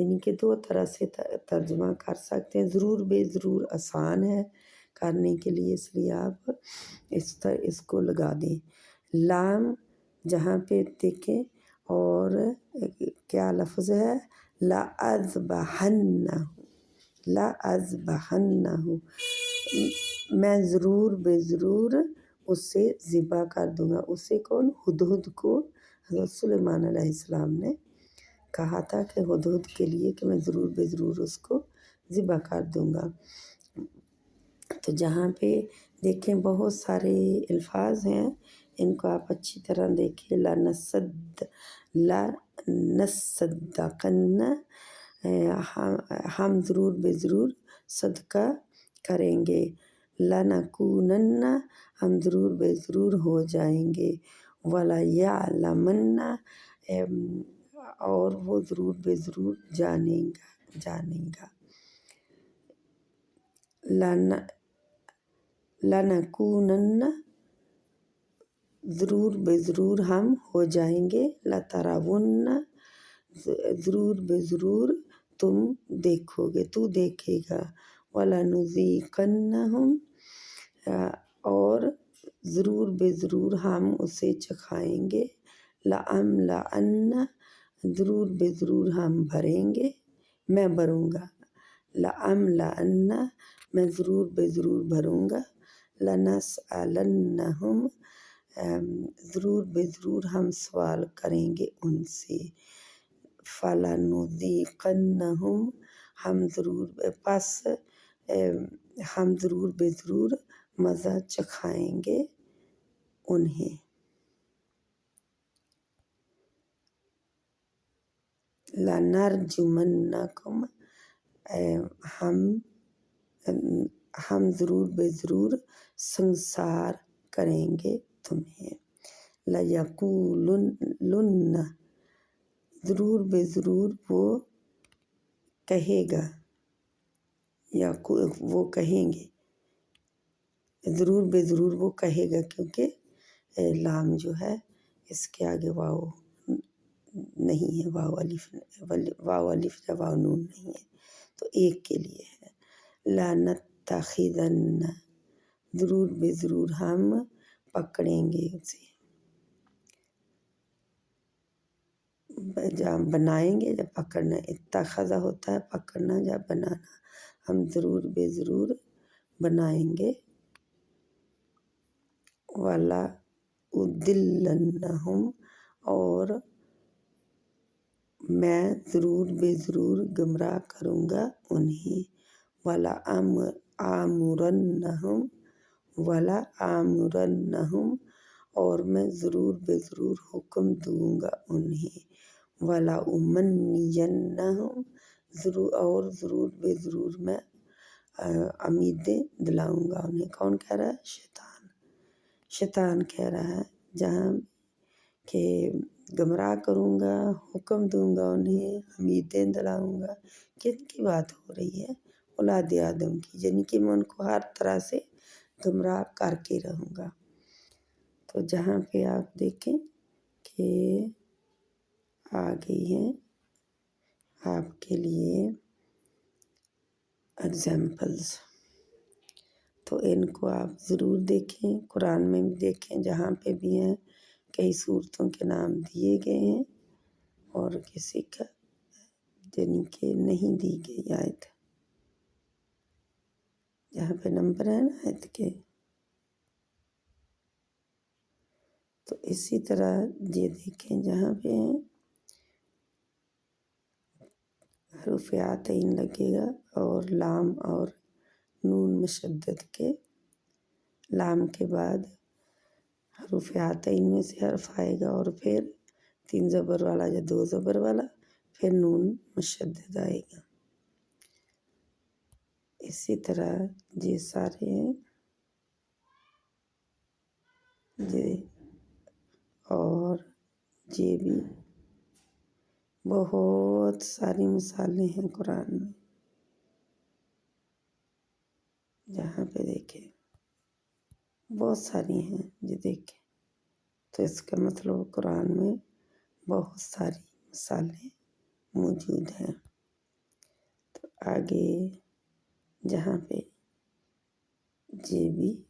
یعنی کہ دو طرح سے ترجمہ کر سکتے ہیں، ضرور بے ضرور آسان ہے کرنے کے لیے، اس لیے آپ اس کو لگا دیں۔ لام جہاں پہ دیکھیں اور کیا لفظ ہے، لَأَذْبَحَنَّهُ، لَأَذْبَحَنَّهُ، میں ضرور بے ضرور اسے ذبح کر دوں گا۔ اسے کون؟ ہدہد کو حضرت سلیمان علیہ السلام نے کہا تھا کہ ہدہد کے لیے کہ میں ضرور بے ضرور اس کو ذبح کر دوں گا۔ تو جہاں پہ دیکھیں بہت سارے الفاظ ہیں، ان کو آپ اچھی طرح دیکھیں۔ لَنَصَّدَّقَنَّ، ہم ضرور بے ضرور صدقہ کریں گے۔ لَنَكُونَنَّ، ہم ضرور بے ضرور ہو جائیں گے۔ وَلَيَعْلَمَنَّ، اور وہ ضرور بے ضرور جانے گا۔ لَنَكُونَنَّ، ضرور بے ضرور ہم ہو جائیں گے۔ لَتَرَوُنَّ، ضرور بے ضرور تم دیکھو گے، تو دیکھے گا۔ وَلَنُذِيقَنَّهُمْ، اور ضرور بے ضرور ہم اسے چکھائیں گے۔ لَأَمْلَأَنَّ، ضرور بے ضرور ہم بھریں گے، میں بھروں گا۔ لَأَمْلَأَنَّ، میں ضرور بے ضرور بھروں گا۔ لَنَسْأَلَنَّهُمْ، ضرور بے ضرور ہم سوال کریں گے ان سے۔ فَلَنُذِيقَنَّهُمْ، ہم ضرور بے ضرور مزہ چکھائیں گے انہیں۔ لَنَرْجُمَنَّكُمْ، ہم ضرور بے ضرور سنگسار کریں گے تمہیں۔ لَيَقُولُنَّ، ضرور بے ضرور وہ کہے گا، یا وہ کہیں گے، ضرور بے ضرور وہ کہے گا، کیونکہ لام جو ہے اس کے آگے واو نہیں ہے، واو الف یا واو نون نہیں ہے، تو ایک کے لیے ہے۔ لَنَتَّخِذَنَّ، ضرور بے ضرور ہم پکڑیں گے اسے، جب بنائیں گے، جب پکڑنا، اتخذہ ہوتا ہے پکڑنا یا بنانا، ہم ضرور بے ضرور بنائیں گے۔ وَلَأُضِلَّنَّهُمْ، اور میں ضرور بے ضرور گمراہ کروں گا انہیں۔ وَلَآمُرَنَّهُمْ، اور میں ضرور بے ضرور حکم دوں گا انہیں۔ وَلَأُمَنِّيَنَّهُمْ، اور ضرور بے ضرور میں امیدیں دلاؤں گا انہیں۔ کون کہہ رہا ہے؟ شیطان کہہ رہا ہے، جہاں کہ گمراہ کروں گا، حکم دوں گا انہیں، امیدیں دلاؤں گا۔ کن کی بات ہو رہی ہے؟ اولاد آدم کی، یعنی کہ میں ان کو ہر طرح سے گمراہ کر کے رہوں گا۔ تو جہاں پہ آپ دیکھیں کہ آ گئی ہیں آپ کے لیے اگزامپلز، تو ان کو آپ ضرور دیکھیں، قرآن میں بھی دیکھیں، جہاں پہ بھی ہیں کئی صورتوں کے نام دیے گئے ہیں اور کسی کا یعنی کہ نہیں دی گئی آیت، جہاں پہ نمبر ہے نا آیت کے۔ تو اسی طرح یہ دیکھیں جہاں پہ ہیں حروف عطین لگے گا اور لام اور نون مشدد کے، لام کے بعد حروف عطین میں سے حرف آئے گا اور پھر 3 زبر والا یا 2 زبر والا، پھر نون مشدد آئے گا۔ اسی طرح یہ سارے ہیں یہ، اور یہ بھی بہت ساری مثالیں ہیں قرآن میں، جہاں پہ دیکھیں بہت ساری ہیں، یہ دیکھیں تو اس کا مطلب قرآن میں بہت ساری مثالیں موجود ہیں۔ آگے جہاں پہ جی بھی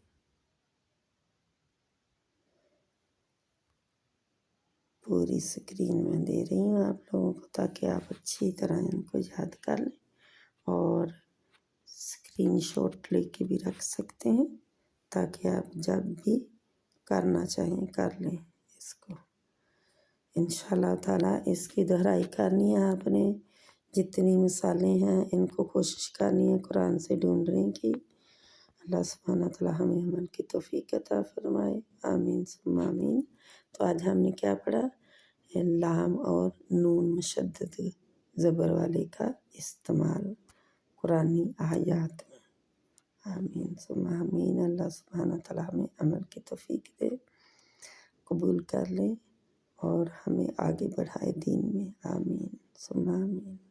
پوری اسکرین میں دے رہی ہوں آپ لوگوں کو، تاکہ آپ اچھی طرح ان کو یاد کر لیں اور اسکرین شاٹ لے کے بھی رکھ سکتے ہیں، تاکہ آپ جب بھی کرنا چاہیں کر لیں اس کو۔ انشاءاللہ تعالیٰ اس کی دہرائی کرنی ہے آپ نے، جتنی مثالیں ہیں ان کو کوشش کرنی ہے قرآن سے ڈھونڈنے کی۔ اللہ سبحانہ تعالیٰ ہمیں عمل کی توفیق عطا فرمائے، آمین ثم آمین۔ تو آج ہم نے کیا پڑھا؟ لام اور نون مشدد زبر والے کا استعمال قرآنی آیات میں، آمین ثم آمین۔ اللہ سبحانہ تعالیٰ ہمیں عمل کی توفیق دے، قبول کر لے اور ہمیں آگے بڑھائے دین میں، آمین ثم آمین۔